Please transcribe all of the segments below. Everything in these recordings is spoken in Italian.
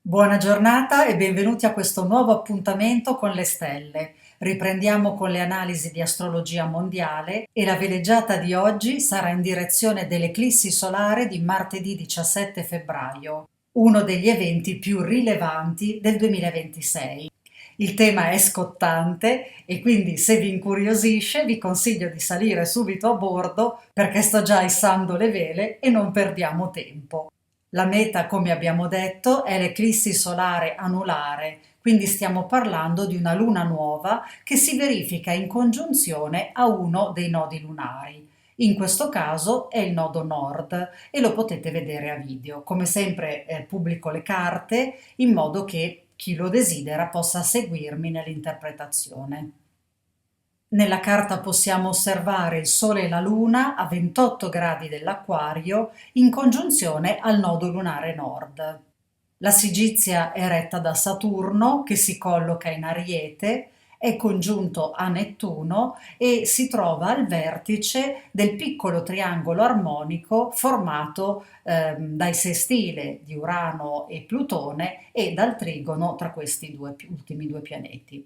Buona giornata e benvenuti a questo nuovo appuntamento con le stelle. Riprendiamo con le analisi di astrologia mondiale e la veleggiata di oggi sarà in direzione dell'eclissi solare di martedì 17 febbraio, uno degli eventi più rilevanti del 2026. Il tema è scottante e quindi se vi incuriosisce vi consiglio di salire subito a bordo perché sto già issando le vele e non perdiamo tempo. La meta, come abbiamo detto, è l'eclissi solare anulare, quindi stiamo parlando di una luna nuova che si verifica in congiunzione a uno dei nodi lunari. In questo caso è il nodo nord e lo potete vedere a video. Come sempre pubblico le carte in modo che chi lo desidera possa seguirmi nell'interpretazione. Nella carta possiamo osservare il Sole e la Luna a 28 gradi dell'Acquario in congiunzione al nodo lunare nord. La Sigizia è retta da Saturno che si colloca in Ariete, è congiunto a Nettuno e si trova al vertice del piccolo triangolo armonico formato dai sestile di Urano e Plutone e dal trigono tra questi ultimi due pianeti.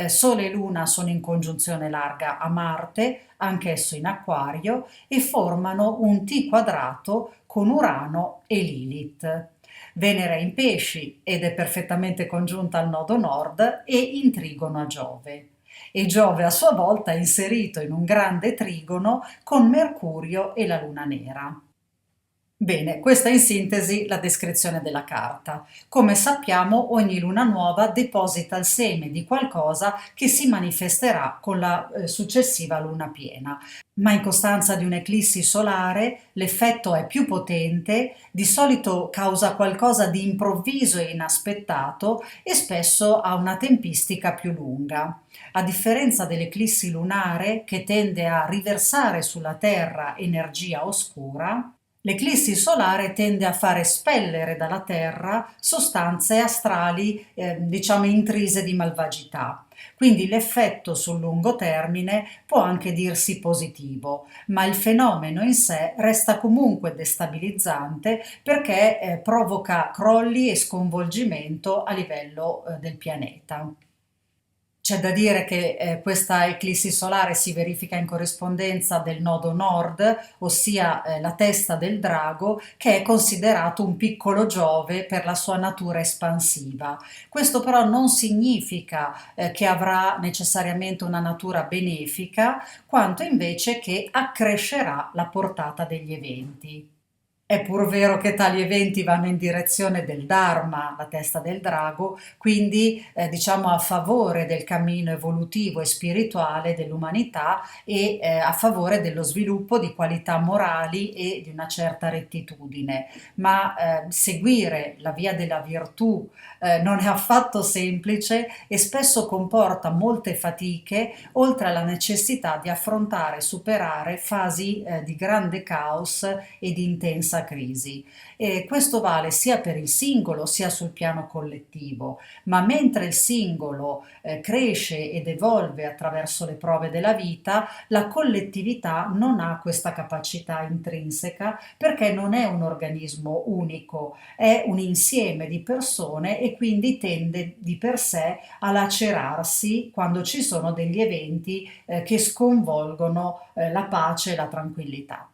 Sole e Luna sono in congiunzione larga a Marte, anch'esso in Acquario, e formano un T quadrato con Urano e Lilith. Venere è in Pesci ed è perfettamente congiunta al nodo nord e in trigono a Giove. E Giove a sua volta è inserito in un grande trigono con Mercurio e la Luna nera. Bene, questa è in sintesi la descrizione della carta. Come sappiamo, ogni luna nuova deposita il seme di qualcosa che si manifesterà con la successiva luna piena. Ma in costanza di un'eclissi solare l'effetto è più potente, di solito causa qualcosa di improvviso e inaspettato e spesso ha una tempistica più lunga. A differenza dell'eclissi lunare che tende a riversare sulla Terra energia oscura, l'eclissi solare tende a far espellere dalla Terra sostanze astrali, diciamo intrise di malvagità. Quindi l'effetto sul lungo termine può anche dirsi positivo, ma il fenomeno in sé resta comunque destabilizzante perché provoca crolli e sconvolgimento a livello del pianeta. C'è da dire che questa eclissi solare si verifica in corrispondenza del nodo nord, ossia la testa del drago, che è considerato un piccolo Giove per la sua natura espansiva. Questo però non significa che avrà necessariamente una natura benefica, quanto invece che accrescerà la portata degli eventi. È pur vero che tali eventi vanno in direzione del Dharma, la testa del drago, quindi diciamo a favore del cammino evolutivo e spirituale dell'umanità e a favore dello sviluppo di qualità morali e di una certa rettitudine. Ma seguire la via della virtù non è affatto semplice e spesso comporta molte fatiche, oltre alla necessità di affrontare e superare fasi di grande caos e di intensa crisi. E questo vale sia per il singolo sia sul piano collettivo, ma mentre il singolo cresce ed evolve attraverso le prove della vita, la collettività non ha questa capacità intrinseca perché non è un organismo unico, è un insieme di persone e quindi tende di per sé a lacerarsi quando ci sono degli eventi che sconvolgono la pace e la tranquillità.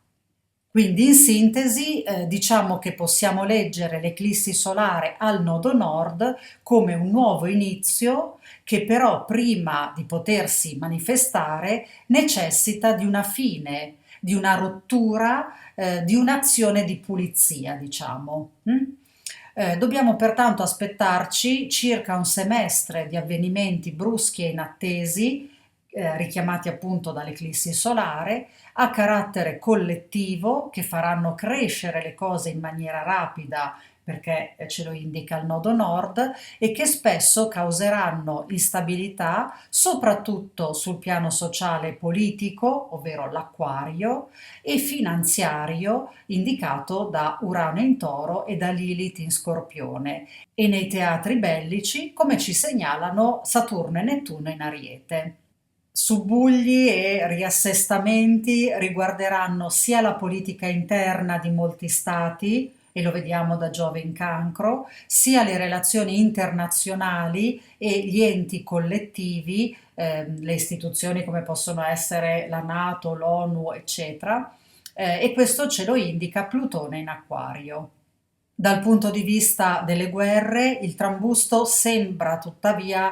Quindi in sintesi diciamo che possiamo leggere l'eclissi solare al nodo nord come un nuovo inizio che però prima di potersi manifestare necessita di una fine, di una rottura, di un'azione di pulizia, diciamo. Dobbiamo pertanto aspettarci circa un semestre di avvenimenti bruschi e inattesi, richiamati appunto dall'eclissi solare, a carattere collettivo che faranno crescere le cose in maniera rapida perché ce lo indica il nodo nord e che spesso causeranno instabilità soprattutto sul piano sociale e politico, ovvero l'acquario, e finanziario indicato da Urano in Toro e da Lilith in Scorpione e nei teatri bellici come ci segnalano Saturno e Nettuno in Ariete. Subbuglii e riassestamenti riguarderanno sia la politica interna di molti stati, e lo vediamo da Giove in Cancro, sia le relazioni internazionali e gli enti collettivi, le istituzioni come possono essere la NATO, l'ONU, eccetera, e questo ce lo indica Plutone in Acquario. Dal punto di vista delle guerre, il trambusto sembra tuttavia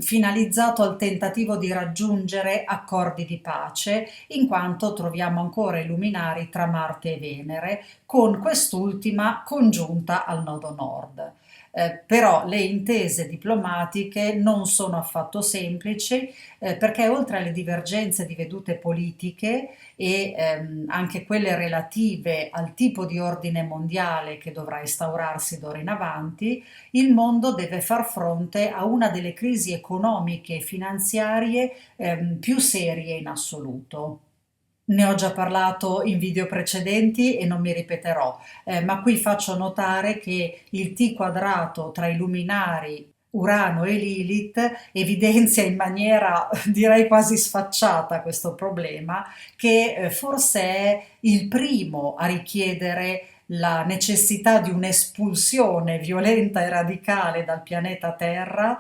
finalizzato al tentativo di raggiungere accordi di pace, in quanto troviamo ancora i luminari tra Marte e Venere, con quest'ultima congiunta al nodo nord. Però le intese diplomatiche non sono affatto semplici, perché oltre alle divergenze di vedute politiche e anche quelle relative al tipo di ordine mondiale che dovrà instaurarsi d'ora in avanti, il mondo deve far fronte a una delle crisi economiche e finanziarie più serie in assoluto. Ne ho già parlato in video precedenti e non mi ripeterò, ma qui faccio notare che il T quadrato tra i luminari Urano e Lilith evidenzia in maniera direi quasi sfacciata questo problema, che forse è il primo a richiedere la necessità di un'espulsione violenta e radicale dal pianeta Terra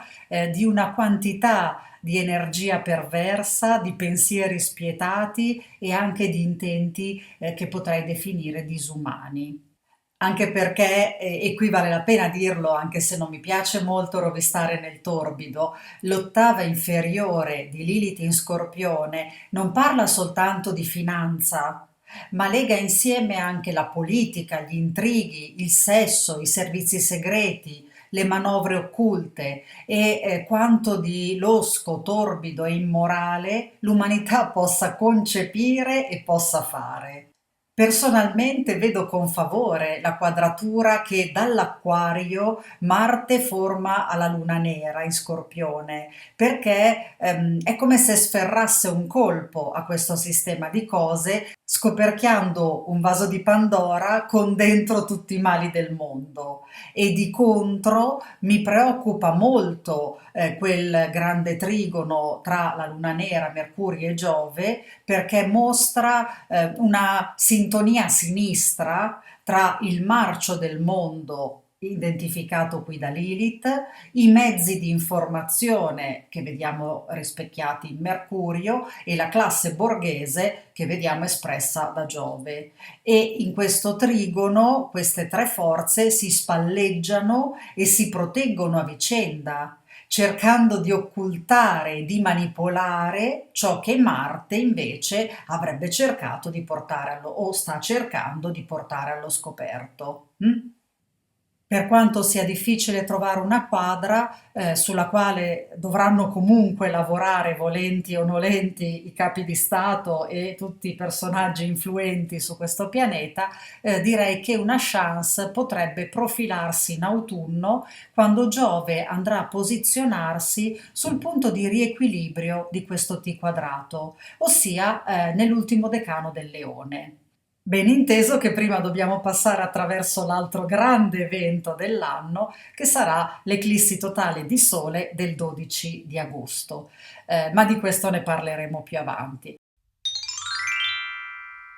di una quantità di energia perversa, di pensieri spietati e anche di intenti che potrei definire disumani. Anche perché, e qui vale la pena dirlo, anche se non mi piace molto rovistare nel torbido, l'ottava inferiore di Lilith in Scorpione non parla soltanto di finanza, ma lega insieme anche la politica, gli intrighi, il sesso, i servizi segreti, le manovre occulte e quanto di losco, torbido e immorale l'umanità possa concepire e possa fare. Personalmente vedo con favore la quadratura che dall'Acquario Marte forma alla Luna nera in Scorpione, perché è come se sferrasse un colpo a questo sistema di cose, scoperchiando un vaso di Pandora con dentro tutti i mali del mondo. E di contro mi preoccupa molto quel grande trigono tra la Luna nera, Mercurio e Giove, perché mostra una sintonia sinistra tra il marcio del mondo identificato qui da Lilith, i mezzi di informazione che vediamo rispecchiati in Mercurio e la classe borghese che vediamo espressa da Giove. E in questo trigono queste tre forze si spalleggiano e si proteggono a vicenda, cercando di occultare e di manipolare ciò che Marte invece avrebbe cercato di portare o sta cercando di portare allo scoperto. Per quanto sia difficile trovare una quadra sulla quale dovranno comunque lavorare volenti o nolenti i capi di Stato e tutti i personaggi influenti su questo pianeta, direi che una chance potrebbe profilarsi in autunno, quando Giove andrà a posizionarsi sul punto di riequilibrio di questo T quadrato, ossia nell'ultimo decano del Leone. Ben inteso che prima dobbiamo passare attraverso l'altro grande evento dell'anno, che sarà l'eclissi totale di Sole del 12 di agosto. Ma di questo ne parleremo più avanti.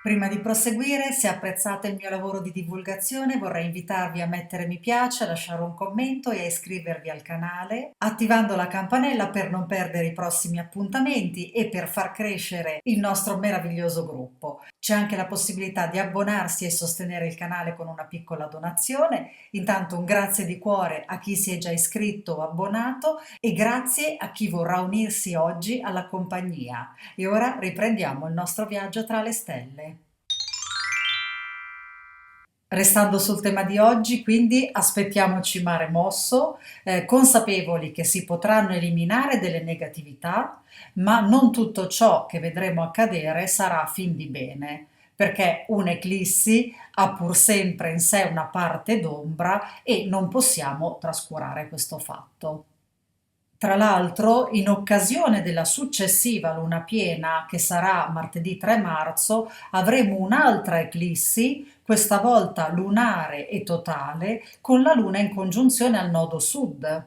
Prima di proseguire, se apprezzate il mio lavoro di divulgazione, vorrei invitarvi a mettere mi piace, a lasciare un commento e a iscrivervi al canale, attivando la campanella per non perdere i prossimi appuntamenti e per far crescere il nostro meraviglioso gruppo. C'è anche la possibilità di abbonarsi e sostenere il canale con una piccola donazione. Intanto un grazie di cuore a chi si è già iscritto o abbonato e grazie a chi vorrà unirsi oggi alla compagnia. E ora riprendiamo il nostro viaggio tra le stelle. Restando sul tema di oggi, quindi aspettiamoci mare mosso, consapevoli che si potranno eliminare delle negatività, ma non tutto ciò che vedremo accadere sarà a fin di bene, perché un'eclissi ha pur sempre in sé una parte d'ombra e non possiamo trascurare questo fatto. Tra l'altro, in occasione della successiva luna piena, che sarà martedì 3 marzo, avremo un'altra eclissi, questa volta lunare e totale, con la luna in congiunzione al nodo sud.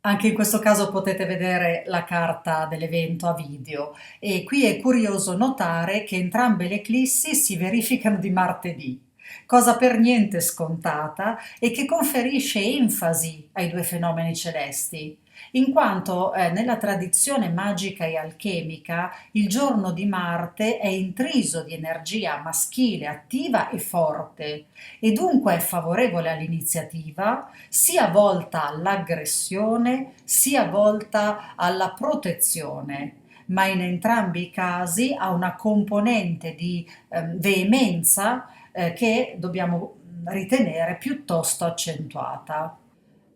Anche in questo caso potete vedere la carta dell'evento a video e qui è curioso notare che entrambe le eclissi si verificano di martedì. cosa per niente scontata e che conferisce enfasi ai due fenomeni celesti, in quanto nella tradizione magica e alchemica il giorno di Marte è intriso di energia maschile, attiva e forte, e dunque è favorevole all'iniziativa, sia volta all'aggressione, sia volta alla protezione, ma in entrambi i casi ha una componente di veemenza che dobbiamo ritenere piuttosto accentuata.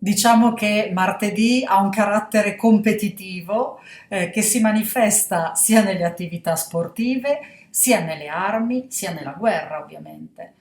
Diciamo che martedì ha un carattere competitivo che si manifesta sia nelle attività sportive, sia nelle armi, sia nella guerra, ovviamente.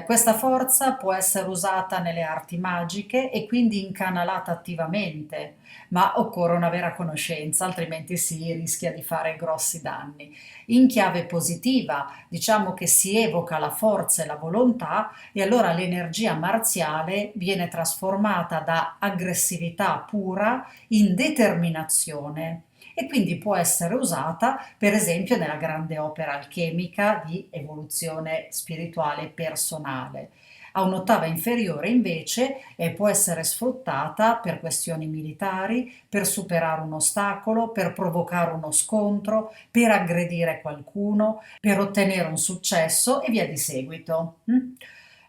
Questa forza può essere usata nelle arti magiche e quindi incanalata attivamente, ma occorre una vera conoscenza, altrimenti si rischia di fare grossi danni. In chiave positiva, diciamo che si evoca la forza e la volontà e allora l'energia marziale viene trasformata da aggressività pura in determinazione e quindi può essere usata per esempio nella grande opera alchemica di evoluzione spirituale personale. A un'ottava inferiore invece può essere sfruttata per questioni militari, per superare un ostacolo, per provocare uno scontro, per aggredire qualcuno, per ottenere un successo e via di seguito.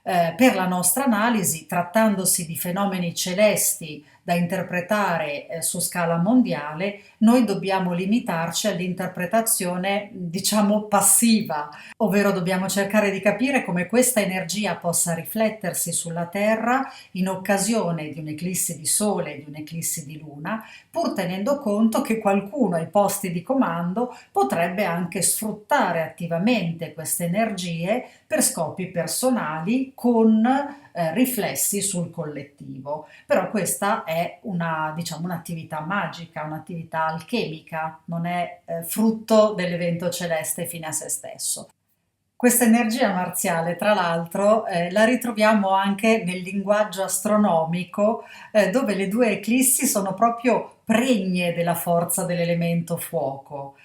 Per la nostra analisi, trattandosi di fenomeni celesti da interpretare su scala mondiale, noi dobbiamo limitarci all'interpretazione, diciamo, passiva, ovvero dobbiamo cercare di capire come questa energia possa riflettersi sulla Terra in occasione di un'eclissi di Sole e di un'eclissi di Luna, pur tenendo conto che qualcuno ai posti di comando potrebbe anche sfruttare attivamente queste energie per scopi personali con riflessi sul collettivo. Però questa è una, diciamo, un'attività magica, un'attività alchemica, non è frutto dell'evento celeste fine a se stesso. Questa energia marziale, tra l'altro, la ritroviamo anche nel linguaggio astronomico, dove le due eclissi sono proprio pregne della forza dell'elemento fuoco.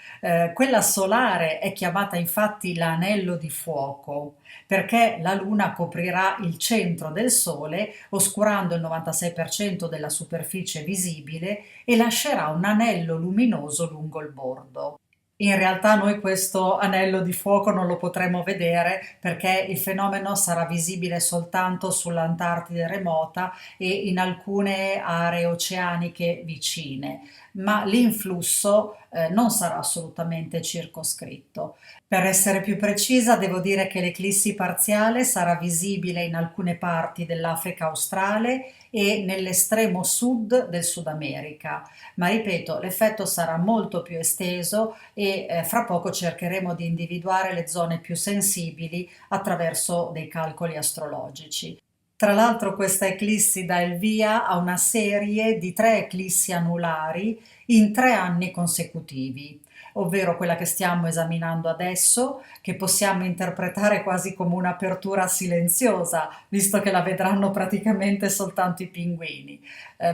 Quella solare è chiamata infatti l'anello di fuoco, perché la Luna coprirà il centro del Sole, oscurando il 96% della superficie visibile e lascerà un anello luminoso lungo il bordo. In realtà noi questo anello di fuoco non lo potremo vedere perché il fenomeno sarà visibile soltanto sull'Antartide remota e in alcune aree oceaniche vicine, ma l'influsso non sarà assolutamente circoscritto. Per essere più precisa, devo dire che l'eclissi parziale sarà visibile in alcune parti dell'Africa australe e nell'estremo sud del Sud America, ma ripeto, l'effetto sarà molto più esteso e fra poco cercheremo di individuare le zone più sensibili attraverso dei calcoli astrologici. Tra l'altro questa eclissi dà il via a una serie di 3 eclissi anulari in 3 anni consecutivi, ovvero quella che stiamo esaminando adesso, che possiamo interpretare quasi come un'apertura silenziosa, visto che la vedranno praticamente soltanto i pinguini.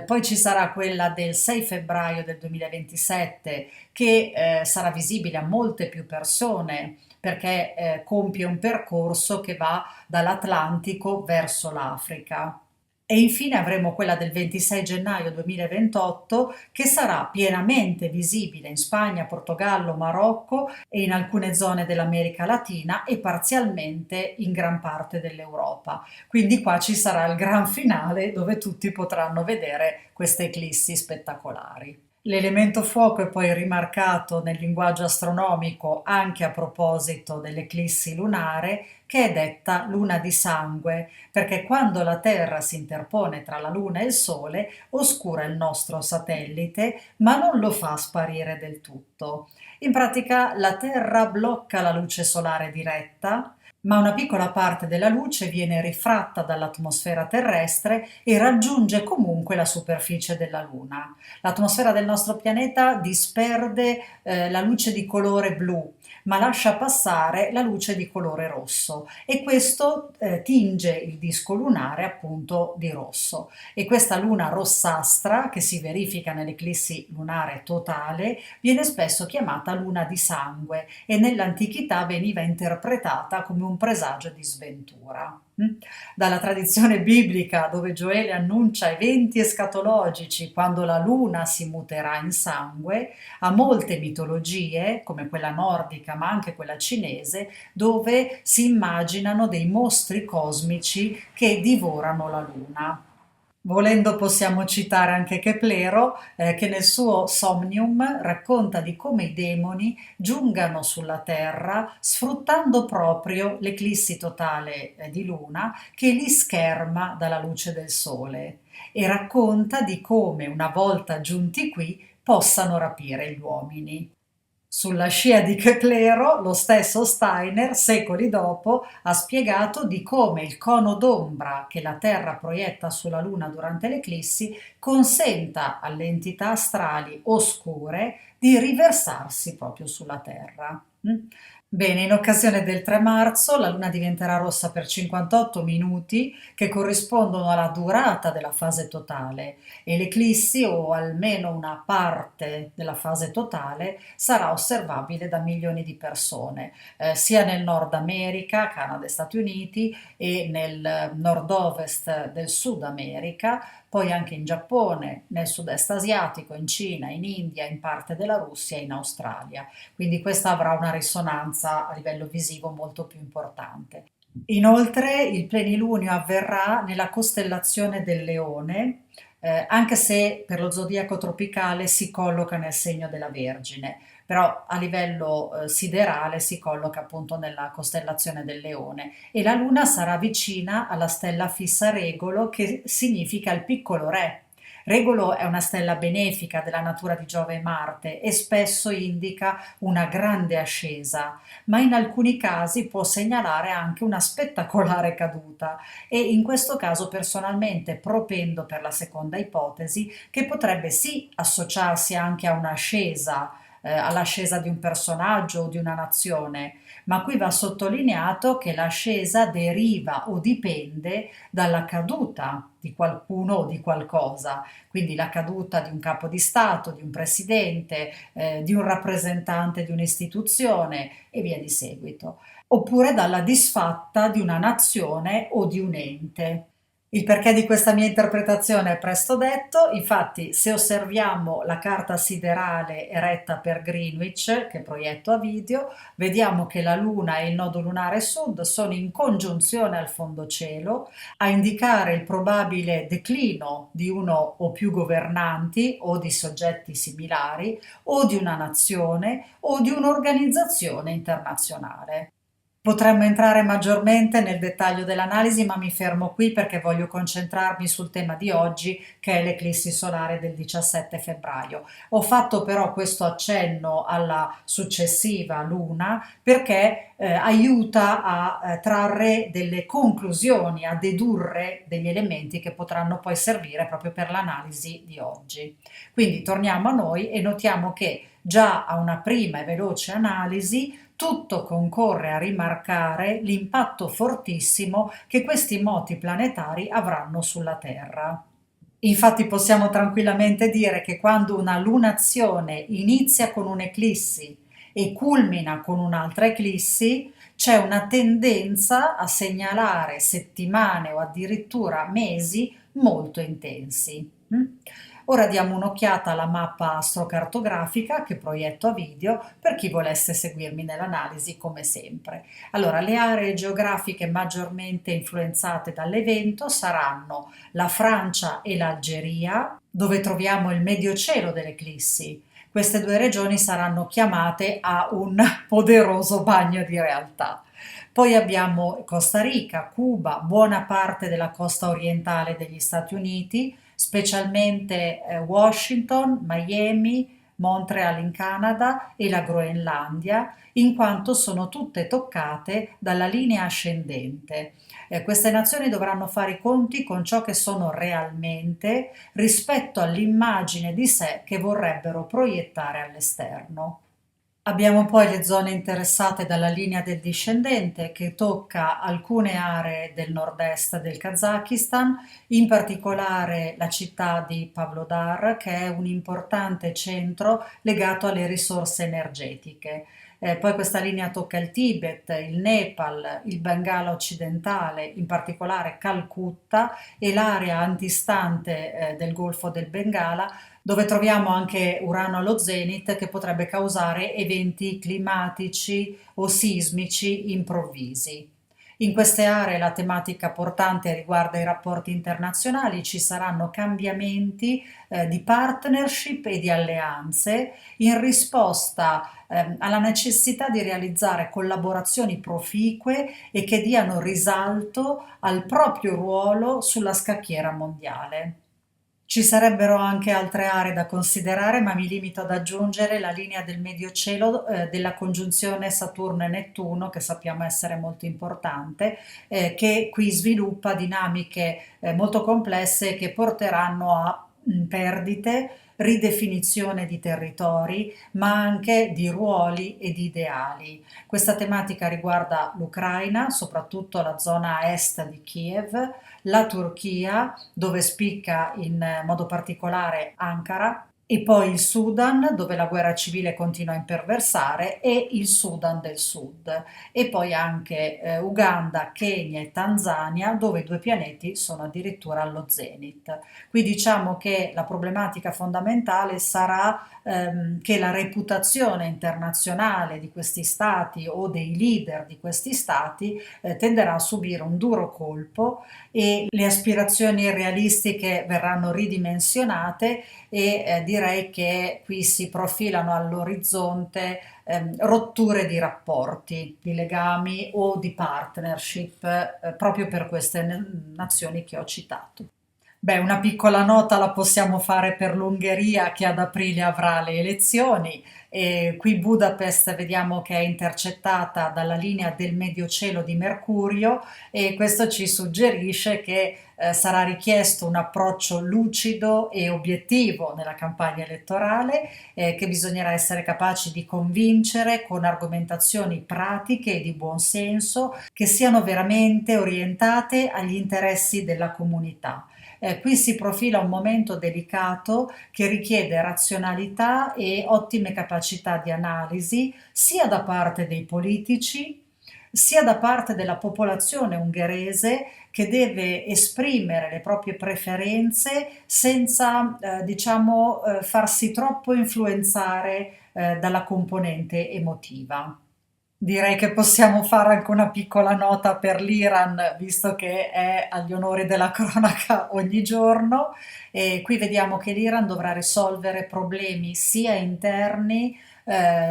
Poi ci sarà quella del 6 febbraio del 2027, che sarà visibile a molte più persone perché compie un percorso che va dall'Atlantico verso l'Africa. E infine avremo quella del 26 gennaio 2028 che sarà pienamente visibile in Spagna, Portogallo, Marocco e in alcune zone dell'America Latina e parzialmente in gran parte dell'Europa. Quindi qua ci sarà il gran finale dove tutti potranno vedere queste eclissi spettacolari. L'elemento fuoco è poi rimarcato nel linguaggio astronomico anche a proposito dell'eclissi lunare, che è detta luna di sangue, perché quando la Terra si interpone tra la Luna e il Sole, oscura il nostro satellite, ma non lo fa sparire del tutto. In pratica la Terra blocca la luce solare diretta, ma una piccola parte della luce viene rifratta dall'atmosfera terrestre e raggiunge comunque la superficie della Luna. L'atmosfera del nostro pianeta disperde la luce di colore blu, ma lascia passare la luce di colore rosso e questo tinge il disco lunare appunto di rosso. E questa luna rossastra, che si verifica nell'eclissi lunare totale, viene spesso chiamata luna di sangue e nell'antichità veniva interpretata come un un presagio di sventura. Dalla tradizione biblica, dove Gioele annuncia eventi escatologici quando la luna si muterà in sangue, a molte mitologie, come quella nordica ma anche quella cinese, dove si immaginano dei mostri cosmici che divorano la luna. Volendo possiamo citare anche Keplero, che nel suo Somnium racconta di come i demoni giungano sulla Terra sfruttando proprio l'eclissi totale di luna che li scherma dalla luce del sole e racconta di come una volta giunti qui possano rapire gli uomini. Sulla scia di Keplero, lo stesso Steiner, secoli dopo, ha spiegato di come il cono d'ombra che la Terra proietta sulla Luna durante l'eclissi consenta alle entità astrali oscure di riversarsi proprio sulla Terra. Bene, in occasione del 3 marzo la Luna diventerà rossa per 58 minuti che corrispondono alla durata della fase totale e l'eclissi, o almeno una parte della fase totale, sarà osservabile da milioni di persone, sia nel Nord America, Canada e Stati Uniti, e nel nord-ovest del Sud America, poi anche in Giappone, nel sud-est asiatico, in Cina, in India, in parte della Russia e in Australia. Quindi questa avrà una risonanza a livello visivo molto più importante. Inoltre il plenilunio avverrà nella costellazione del Leone, anche se per lo zodiaco tropicale si colloca nel segno della Vergine, però a livello siderale si colloca appunto nella costellazione del Leone e la Luna sarà vicina alla stella fissa Regolo, che significa il piccolo re. Regolo è una stella benefica della natura di Giove e Marte e spesso indica una grande ascesa, ma in alcuni casi può segnalare anche una spettacolare caduta e in questo caso personalmente propendo per la seconda ipotesi, che potrebbe sì associarsi anche a un'ascesa, all'ascesa di un personaggio o di una nazione, ma qui va sottolineato che l'ascesa deriva o dipende dalla caduta di qualcuno o di qualcosa, quindi la caduta di un capo di Stato, di un presidente, di un rappresentante di un'istituzione e via di seguito, oppure dalla disfatta di una nazione o di un ente. Il perché di questa mia interpretazione è presto detto, infatti se osserviamo la carta siderale eretta per Greenwich, che proietto a video, vediamo che la Luna e il nodo lunare sud sono in congiunzione al fondo cielo, a indicare il probabile declino di uno o più governanti o di soggetti similari o di una nazione o di un'organizzazione internazionale. Potremmo entrare maggiormente nel dettaglio dell'analisi, ma mi fermo qui perché voglio concentrarmi sul tema di oggi, che è l'eclissi solare del 17 febbraio. Ho fatto però questo accenno alla successiva luna perché aiuta a trarre delle conclusioni, a dedurre degli elementi che potranno poi servire proprio per l'analisi di oggi. Quindi torniamo a noi e notiamo che già a una prima e veloce analisi tutto concorre a rimarcare l'impatto fortissimo che questi moti planetari avranno sulla Terra. Infatti possiamo tranquillamente dire che quando una lunazione inizia con un'eclissi e culmina con un'altra eclissi, c'è una tendenza a segnalare settimane o addirittura mesi molto intensi. Ora diamo un'occhiata alla mappa astrocartografica che proietto a video per chi volesse seguirmi nell'analisi come sempre. Allora, le aree geografiche maggiormente influenzate dall'evento saranno la Francia e l'Algeria, dove troviamo il medio cielo dell'eclissi. Queste due regioni saranno chiamate a un poderoso bagno di realtà. Poi abbiamo Costa Rica, Cuba, buona parte della costa orientale degli Stati Uniti, specialmente Washington, Miami, Montreal in Canada e la Groenlandia, in quanto sono tutte toccate dalla linea ascendente. Queste nazioni dovranno fare i conti con ciò che sono realmente rispetto all'immagine di sé che vorrebbero proiettare all'esterno. Abbiamo poi le zone interessate dalla linea del discendente che tocca alcune aree del nord-est del Kazakistan, in particolare la città di Pavlodar, che è un importante centro legato alle risorse energetiche. Poi questa linea tocca il Tibet, il Nepal, il Bengala occidentale, in particolare Calcutta e l'area antistante del Golfo del Bengala, dove troviamo anche Urano allo zenit che potrebbe causare eventi climatici o sismici improvvisi. In queste aree la tematica portante riguarda i rapporti internazionali, ci saranno cambiamenti di partnership e di alleanze in risposta alla necessità di realizzare collaborazioni proficue e che diano risalto al proprio ruolo sulla scacchiera mondiale. Ci sarebbero anche altre aree da considerare, ma mi limito ad aggiungere la linea del medio cielo della congiunzione Saturno e Nettuno, che sappiamo essere molto importante, che qui sviluppa dinamiche molto complesse che porteranno a perdite, ridefinizione di territori, ma anche di ruoli e di ideali. Questa tematica riguarda l'Ucraina, soprattutto la zona est di Kiev, la Turchia, dove spicca in modo particolare Ankara, e poi il Sudan, dove la guerra civile continua a imperversare, e il Sudan del Sud, e poi anche Uganda, Kenya e Tanzania, dove i due pianeti sono addirittura allo zenit. Qui diciamo che la problematica fondamentale sarà che la reputazione internazionale di questi stati o dei leader di questi stati tenderà a subire un duro colpo e le aspirazioni realistiche verranno ridimensionate e direi che qui si profilano all'orizzonte rotture di rapporti, di legami o di partnership proprio per queste nazioni che ho citato. Beh, una piccola nota la possiamo fare per l'Ungheria che ad aprile avrà le elezioni e qui Budapest vediamo che è intercettata dalla linea del medio cielo di Mercurio e questo ci suggerisce che sarà richiesto un approccio lucido e obiettivo nella campagna elettorale, che bisognerà essere capaci di convincere con argomentazioni pratiche e di buon senso che siano veramente orientate agli interessi della comunità. Qui si profila un momento delicato che richiede razionalità e ottime capacità di analisi sia da parte dei politici sia da parte della popolazione ungherese che deve esprimere le proprie preferenze senza, diciamo, farsi troppo influenzare dalla componente emotiva. Direi che possiamo fare anche una piccola nota per l'Iran, visto che è agli onori della cronaca ogni giorno. E qui vediamo che l'Iran dovrà risolvere problemi sia interni,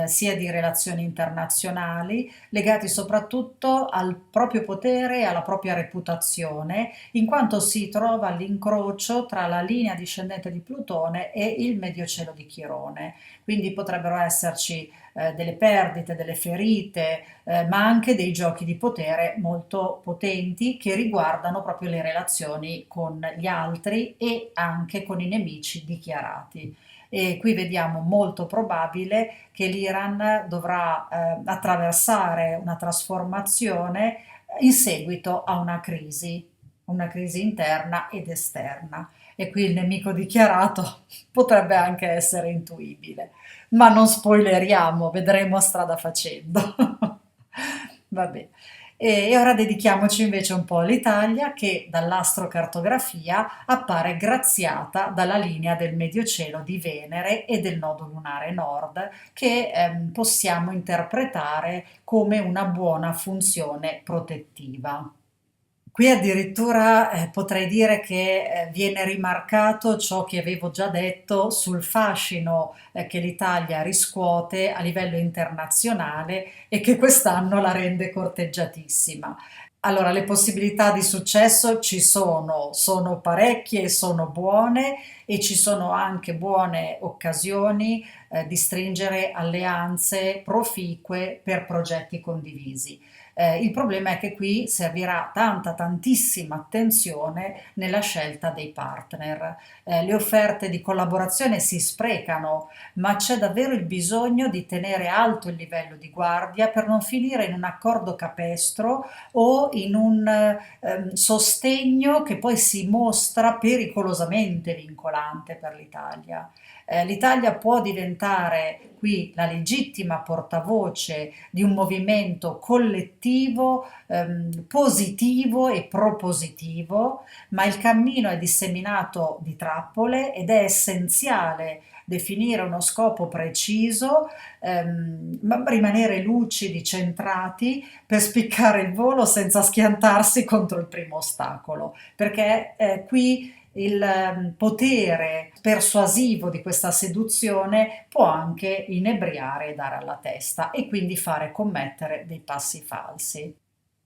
sia di relazioni internazionali, legati soprattutto al proprio potere e alla propria reputazione, in quanto si trova all'incrocio tra la linea discendente di Plutone e il Mediocielo di Chirone. Quindi potrebbero esserci delle perdite, delle ferite, ma anche dei giochi di potere molto potenti che riguardano proprio le relazioni con gli altri e anche con i nemici dichiarati. E qui vediamo molto probabile che l'Iran dovrà attraversare una trasformazione in seguito a una crisi interna ed esterna. E qui il nemico dichiarato potrebbe anche essere intuibile, ma non spoileriamo, vedremo strada facendo. Vabbè. E ora dedichiamoci invece un po' all'Italia che dall'astrocartografia appare graziata dalla linea del mediocielo di Venere e del nodo lunare nord che possiamo interpretare come una buona funzione protettiva. Qui addirittura potrei dire che viene rimarcato ciò che avevo già detto sul fascino che l'Italia riscuote a livello internazionale e che quest'anno la rende corteggiatissima. Allora, le possibilità di successo ci sono parecchie e sono buone e ci sono anche buone occasioni di stringere alleanze proficue per progetti condivisi. Il problema è che qui servirà tantissima attenzione nella scelta dei partner. Le offerte di collaborazione si sprecano, ma c'è davvero il bisogno di tenere alto il livello di guardia per non finire in un accordo capestro o in un sostegno che poi si mostra pericolosamente vincolante per l'Italia. L'Italia può diventare qui la legittima portavoce di un movimento collettivo positivo e propositivo, ma il cammino è disseminato di trappole ed è essenziale definire uno scopo preciso, ma rimanere lucidi, centrati per spiccare il volo senza schiantarsi contro il primo ostacolo, perché qui il potere persuasivo di questa seduzione può anche inebriare e dare alla testa e quindi fare commettere dei passi falsi.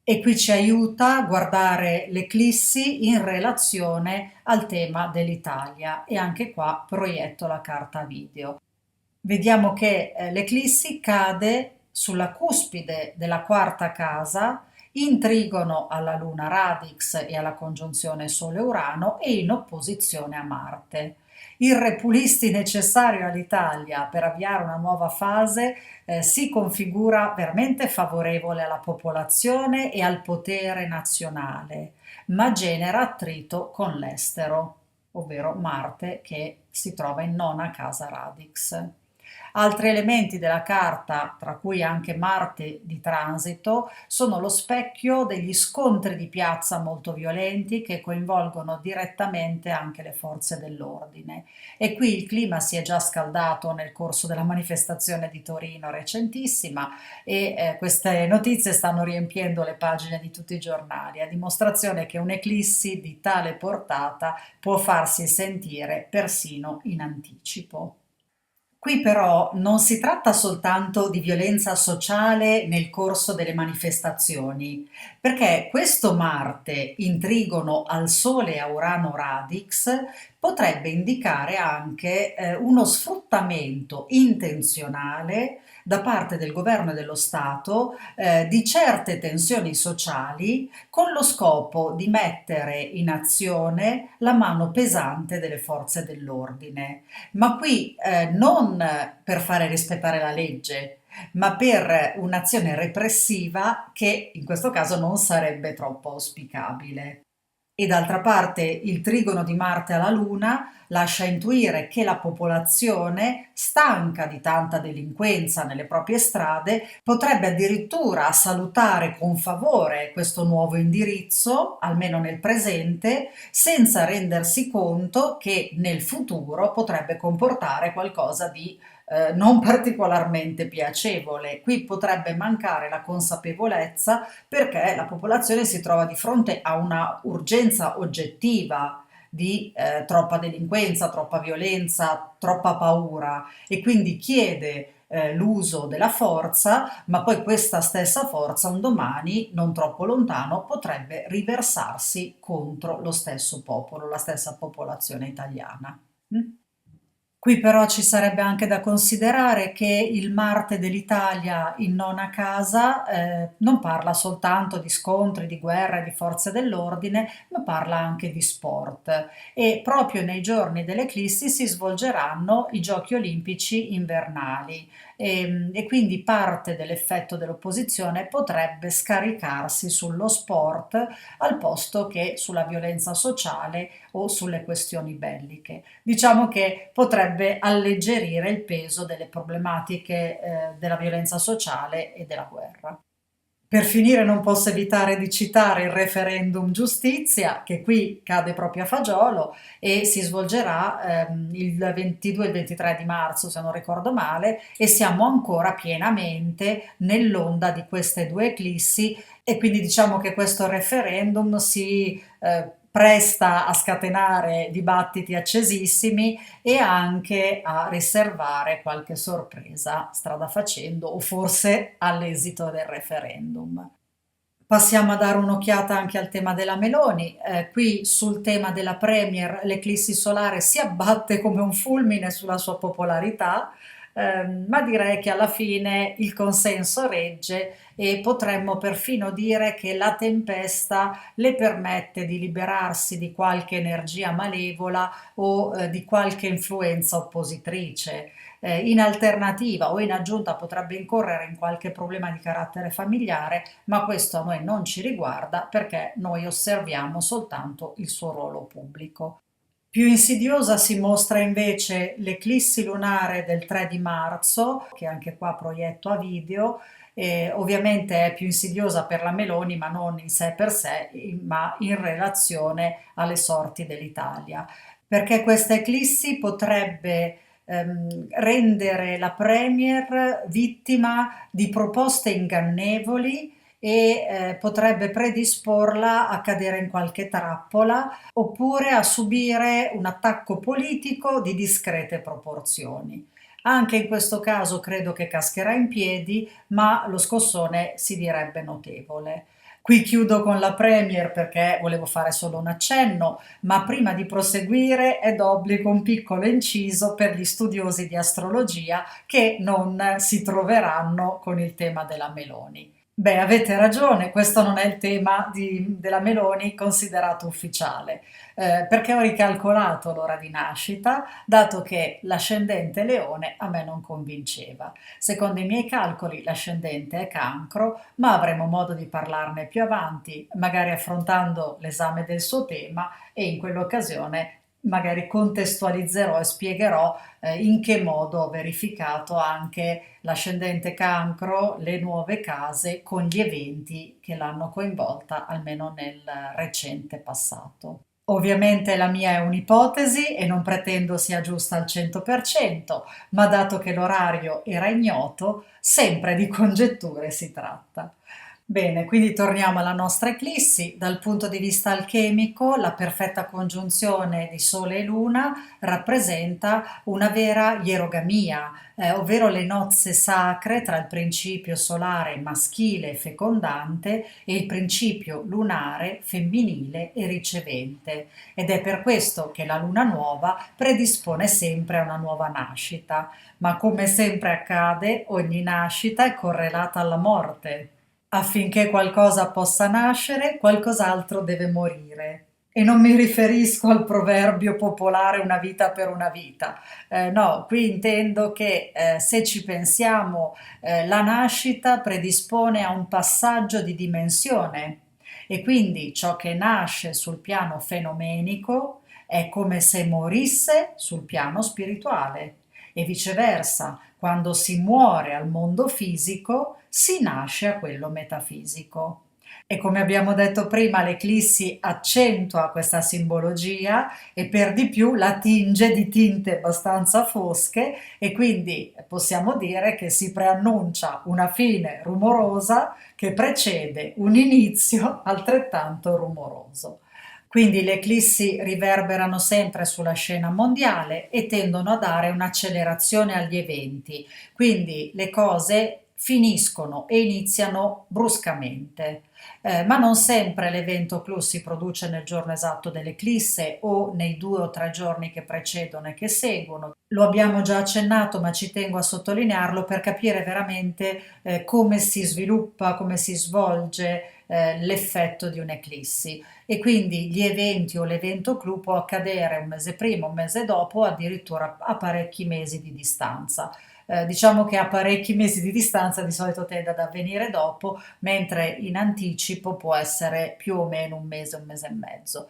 E qui ci aiuta a guardare l'eclissi in relazione al tema dell'Italia e anche qua proietto la carta video. Vediamo che l'eclissi cade sulla cuspide della quarta casa, in trigono alla Luna Radix e alla congiunzione Sole-Urano e in opposizione a Marte. Il repulisti necessario all'Italia per avviare una nuova fase si configura veramente favorevole alla popolazione e al potere nazionale, ma genera attrito con l'estero, ovvero Marte che si trova in nona casa Radix. Altri elementi della carta, tra cui anche Marte di transito, sono lo specchio degli scontri di piazza molto violenti che coinvolgono direttamente anche le forze dell'ordine. E qui il clima si è già scaldato nel corso della manifestazione di Torino recentissima e queste notizie stanno riempiendo le pagine di tutti i giornali, a dimostrazione che un'eclissi di tale portata può farsi sentire persino in anticipo. Qui però non si tratta soltanto di violenza sociale nel corso delle manifestazioni, perché questo Marte in trigono al Sole a Urano Radix potrebbe indicare anche uno sfruttamento intenzionale da parte del governo e dello Stato di certe tensioni sociali con lo scopo di mettere in azione la mano pesante delle forze dell'ordine, ma qui non per fare rispettare la legge, ma per un'azione repressiva che in questo caso non sarebbe troppo auspicabile. E d'altra parte il trigono di Marte alla Luna lascia intuire che la popolazione, stanca di tanta delinquenza nelle proprie strade, potrebbe addirittura salutare con favore questo nuovo indirizzo, almeno nel presente, senza rendersi conto che nel futuro potrebbe comportare qualcosa di non particolarmente piacevole. Qui potrebbe mancare la consapevolezza perché la popolazione si trova di fronte a una urgenza oggettiva di troppa delinquenza, troppa violenza, troppa paura e quindi chiede l'uso della forza, ma poi questa stessa forza un domani, non troppo lontano, potrebbe riversarsi contro lo stesso popolo, la stessa popolazione italiana. Mm? Qui però ci sarebbe anche da considerare che il Marte dell'Italia in nona casa non parla soltanto di scontri, di guerre, di forze dell'ordine, ma parla anche di sport. E proprio nei giorni dell'eclissi si svolgeranno i Giochi Olimpici invernali e quindi parte dell'effetto dell'opposizione potrebbe scaricarsi sullo sport al posto che sulla violenza sociale o sulle questioni belliche. Diciamo che potrebbe alleggerire il peso delle problematiche della violenza sociale e della guerra. Per finire non posso evitare di citare il referendum giustizia, che qui cade proprio a fagiolo e si svolgerà il 22 e il 23 di marzo, se non ricordo male, e siamo ancora pienamente nell'onda di queste due eclissi e quindi diciamo che questo referendum si presta a scatenare dibattiti accesissimi e anche a riservare qualche sorpresa strada facendo o forse all'esito del referendum. Passiamo a dare un'occhiata anche al tema della Meloni. Qui sul tema della Premier l'eclissi solare si abbatte come un fulmine sulla sua popolarità, ma direi che alla fine il consenso regge e potremmo perfino dire che la tempesta le permette di liberarsi di qualche energia malevola o di qualche influenza oppositrice. In alternativa o in aggiunta potrebbe incorrere in qualche problema di carattere familiare, ma questo a noi non ci riguarda perché noi osserviamo soltanto il suo ruolo pubblico. Più insidiosa si mostra invece l'eclissi lunare del 3 di marzo, che anche qua proietto a video. Ovviamente è più insidiosa per la Meloni, ma non in sé per sé, ma in relazione alle sorti dell'Italia. Perché questa eclissi potrebbe rendere la Premier vittima di proposte ingannevoli e potrebbe predisporla a cadere in qualche trappola oppure a subire un attacco politico di discrete proporzioni. Anche in questo caso credo che cascherà in piedi, ma lo scossone si direbbe notevole. Qui chiudo con la Premier perché volevo fare solo un accenno, ma prima di proseguire è d'obbligo un piccolo inciso per gli studiosi di astrologia che non si troveranno con il tema della Meloni. Beh, avete ragione, questo non è il tema della Meloni considerato ufficiale, perché ho ricalcolato l'ora di nascita, dato che l'ascendente Leone a me non convinceva. Secondo i miei calcoli l'ascendente è Cancro, ma avremo modo di parlarne più avanti, magari affrontando l'esame del suo tema e in quell'occasione magari contestualizzerò e spiegherò in che modo ho verificato anche l'ascendente Cancro, le nuove case con gli eventi che l'hanno coinvolta almeno nel recente passato. Ovviamente la mia è un'ipotesi e non pretendo sia giusta al 100%, ma dato che l'orario era ignoto, sempre di congetture si tratta. Bene, quindi torniamo alla nostra eclissi. Dal punto di vista alchemico, la perfetta congiunzione di Sole e Luna rappresenta una vera ierogamia, ovvero le nozze sacre tra il principio solare maschile e fecondante e il principio lunare femminile e ricevente. Ed è per questo che la luna nuova predispone sempre a una nuova nascita. Ma come sempre accade, ogni nascita è correlata alla morte. Affinché qualcosa possa nascere, qualcos'altro deve morire. E non mi riferisco al proverbio popolare una vita per una vita. No, qui intendo che se ci pensiamo, la nascita predispone a un passaggio di dimensione e quindi ciò che nasce sul piano fenomenico è come se morisse sul piano spirituale e viceversa, quando si muore al mondo fisico, si nasce a quello metafisico. E come abbiamo detto prima, l'eclissi accentua questa simbologia e per di più la tinge di tinte abbastanza fosche e quindi possiamo dire che si preannuncia una fine rumorosa che precede un inizio altrettanto rumoroso. Quindi le eclissi riverberano sempre sulla scena mondiale e tendono a dare un'accelerazione agli eventi, quindi le cose finiscono e iniziano bruscamente. Ma non sempre l'evento clou si produce nel giorno esatto dell'eclisse o nei 2 o 3 giorni che precedono e che seguono. Lo abbiamo già accennato, ma ci tengo a sottolinearlo per capire veramente come si sviluppa, come si svolge l'effetto di un'eclissi e quindi gli eventi o l'evento clou può accadere un mese prima, un mese dopo, addirittura a parecchi mesi di distanza. Diciamo che a parecchi mesi di distanza di solito tende ad avvenire dopo, mentre in anticipo può essere più o meno un mese e mezzo.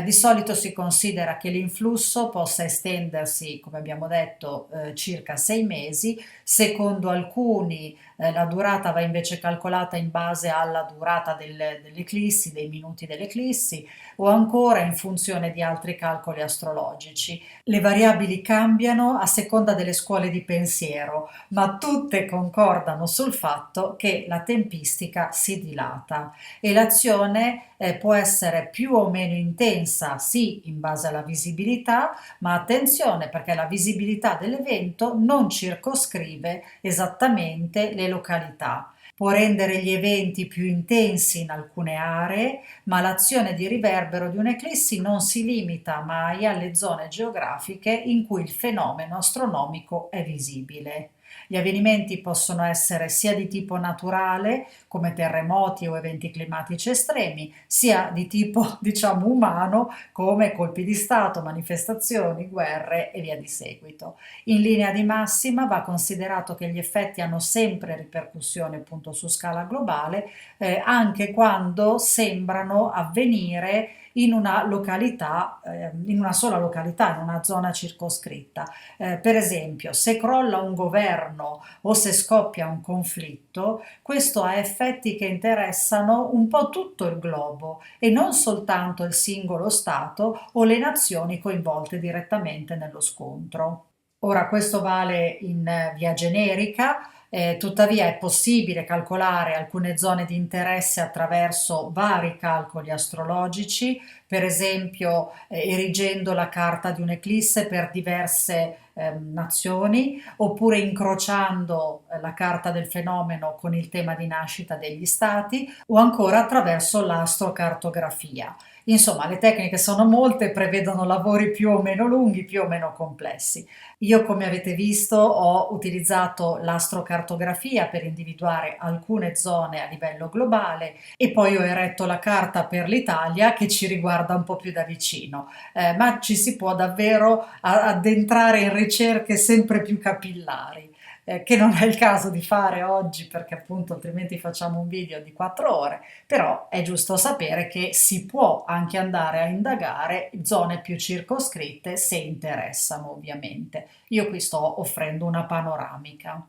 Di solito si considera che l'influsso possa estendersi, come abbiamo detto, circa 6 mesi. Secondo alcuni la durata va invece calcolata in base alla durata dell'eclissi, dei minuti dell'eclissi o ancora in funzione di altri calcoli astrologici. Le variabili cambiano a seconda delle scuole di pensiero, ma tutte concordano sul fatto che la tempistica si dilata e l'azione può essere più o meno intensa, sì, in base alla visibilità, ma attenzione perché la visibilità dell'evento non circoscrive esattamente le località. Può rendere gli eventi più intensi in alcune aree, ma l'azione di riverbero di un'eclissi non si limita mai alle zone geografiche in cui il fenomeno astronomico è visibile. Gli avvenimenti possono essere sia di tipo naturale, come terremoti o eventi climatici estremi, sia di tipo, diciamo, umano, come colpi di Stato, manifestazioni, guerre e via di seguito. In linea di massima va considerato che gli effetti hanno sempre ripercussioni appunto su scala globale, anche quando sembrano avvenire in una sola località, in una zona circoscritta. Per esempio, se crolla un governo o se scoppia un conflitto, questo ha effetti che interessano un po' tutto il globo e non soltanto il singolo Stato o le nazioni coinvolte direttamente nello scontro. Ora, questo vale in via generica, tuttavia è possibile calcolare alcune zone di interesse attraverso vari calcoli astrologici, per esempio erigendo la carta di un'eclisse per diverse nazioni, oppure incrociando la carta del fenomeno con il tema di nascita degli stati, o ancora attraverso l'astrocartografia. Insomma, le tecniche sono molte, prevedono lavori più o meno lunghi, più o meno complessi. Io, come avete visto, ho utilizzato l'astrocartografia per individuare alcune zone a livello globale e poi ho eretto la carta per l'Italia che ci riguarda un po' più da vicino. Ma ci si può davvero addentrare in ricerche sempre più capillari. Che non è il caso di fare oggi perché appunto altrimenti facciamo un video di 4 ore, però è giusto sapere che si può anche andare a indagare zone più circoscritte se interessano, ovviamente. Io qui sto offrendo una panoramica.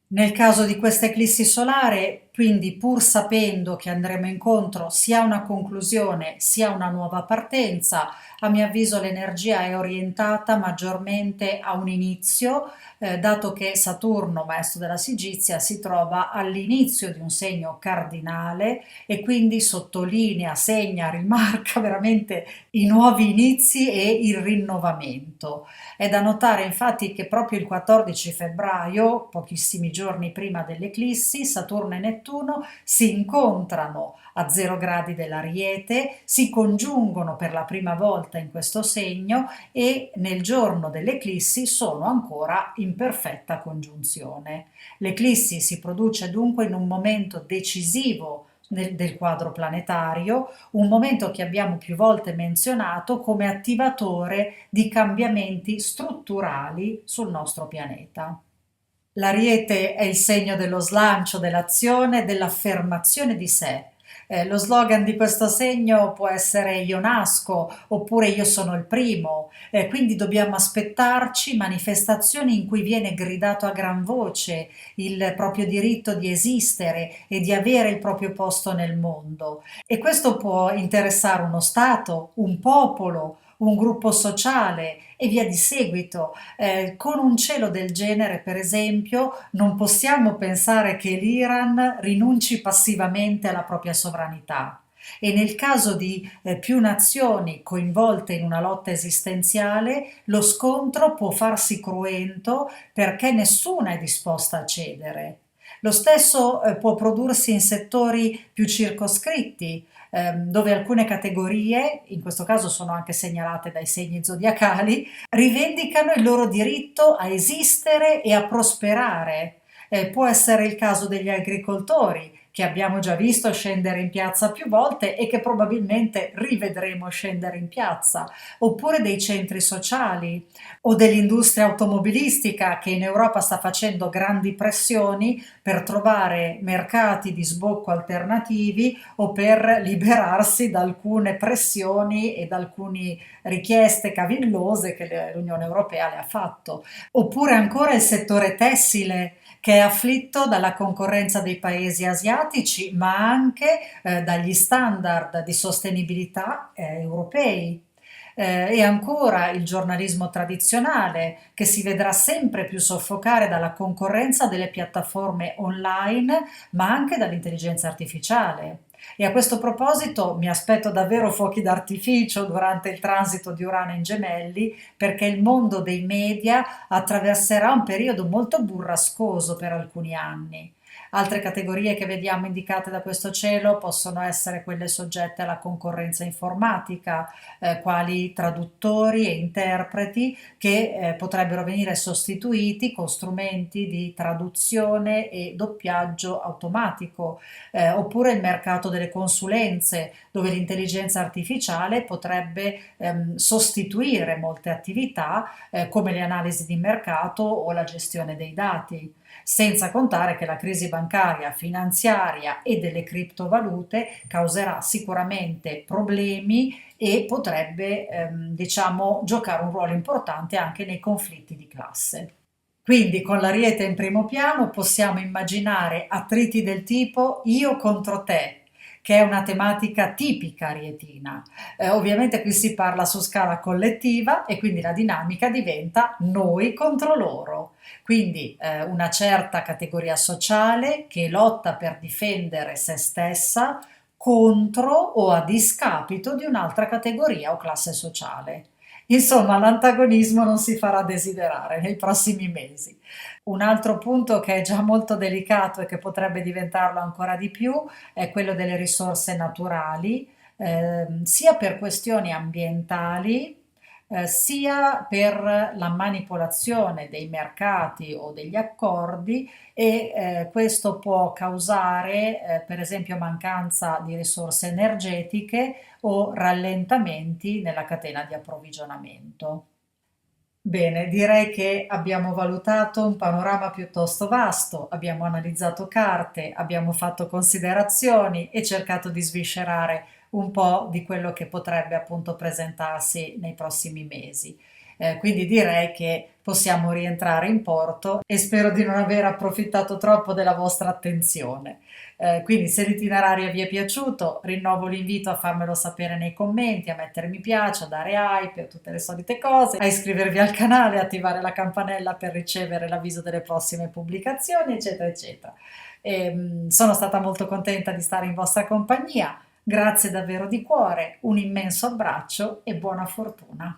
Nel caso di questa eclissi solare, quindi pur sapendo che andremo incontro sia a una conclusione sia a una nuova partenza, a mio avviso l'energia è orientata maggiormente a un inizio, dato che Saturno, maestro della Sigizia, si trova all'inizio di un segno cardinale e quindi sottolinea, segna, rimarca veramente i nuovi inizi e il rinnovamento. È da notare infatti che proprio il 14 febbraio, pochissimi giorni prima dell'eclissi, Saturno e Nettuno si incontrano a 0 gradi dell'Ariete, si congiungono per la prima volta in questo segno e nel giorno dell'eclissi sono ancora in perfetta congiunzione. L'eclissi si produce dunque in un momento decisivo del quadro planetario, un momento che abbiamo più volte menzionato come attivatore di cambiamenti strutturali sul nostro pianeta. L'Ariete è il segno dello slancio, dell'azione, dell'affermazione di sé. Lo slogan di questo segno può essere io nasco oppure io sono il primo, quindi dobbiamo aspettarci manifestazioni in cui viene gridato a gran voce il proprio diritto di esistere e di avere il proprio posto nel mondo. E questo può interessare uno Stato, un popolo, un gruppo sociale e via di seguito. Con un cielo del genere, per esempio, non possiamo pensare che l'Iran rinunci passivamente alla propria sovranità. E nel caso di più nazioni coinvolte in una lotta esistenziale, lo scontro può farsi cruento perché nessuna è disposta a cedere. Lo stesso può prodursi in settori più circoscritti, dove alcune categorie, in questo caso sono anche segnalate dai segni zodiacali, rivendicano il loro diritto a esistere e a prosperare. Può essere il caso degli agricoltori, che abbiamo già visto scendere in piazza più volte e che probabilmente rivedremo scendere in piazza, oppure dei centri sociali o dell'industria automobilistica che in Europa sta facendo grandi pressioni per trovare mercati di sbocco alternativi o per liberarsi da alcune pressioni e da alcune richieste cavillose che l'Unione Europea le ha fatto. Oppure ancora il settore tessile che è afflitto dalla concorrenza dei paesi asiatici, ma anche dagli standard di sostenibilità europei. E ancora il giornalismo tradizionale che si vedrà sempre più soffocare dalla concorrenza delle piattaforme online, ma anche dall'intelligenza artificiale. E a questo proposito mi aspetto davvero fuochi d'artificio durante il transito di Urano in Gemelli, perché il mondo dei media attraverserà un periodo molto burrascoso per alcuni anni. Altre categorie che vediamo indicate da questo cielo possono essere quelle soggette alla concorrenza informatica, quali traduttori e interpreti che potrebbero venire sostituiti con strumenti di traduzione e doppiaggio automatico, oppure il mercato delle consulenze, dove l'intelligenza artificiale potrebbe sostituire molte attività come le analisi di mercato o la gestione dei dati. Senza contare che la crisi bancaria, finanziaria e delle criptovalute causerà sicuramente problemi e potrebbe, diciamo, giocare un ruolo importante anche nei conflitti di classe. Quindi con l'Ariete in primo piano possiamo immaginare attriti del tipo io contro te, che è una tematica tipica arietina. Ovviamente qui si parla su scala collettiva e quindi la dinamica diventa noi contro loro. Quindi una certa categoria sociale che lotta per difendere se stessa contro o a discapito di un'altra categoria o classe sociale. Insomma, l'antagonismo non si farà desiderare nei prossimi mesi. Un altro punto che è già molto delicato e che potrebbe diventarlo ancora di più è quello delle risorse naturali, sia per questioni ambientali, sia per la manipolazione dei mercati o degli accordi e questo può causare per esempio mancanza di risorse energetiche o rallentamenti nella catena di approvvigionamento. Bene, direi che abbiamo valutato un panorama piuttosto vasto, abbiamo analizzato carte, abbiamo fatto considerazioni e cercato di sviscerare un po' di quello che potrebbe appunto presentarsi nei prossimi mesi. Quindi direi che possiamo rientrare in porto e spero di non aver approfittato troppo della vostra attenzione. Quindi se l'itinerario vi è piaciuto, rinnovo l'invito a farmelo sapere nei commenti, a mettere mi piace, a dare hype, tutte le solite cose, a iscrivervi al canale, attivare la campanella per ricevere l'avviso delle prossime pubblicazioni, eccetera, eccetera. Sono stata molto contenta di stare in vostra compagnia. Grazie davvero di cuore, un immenso abbraccio e buona fortuna.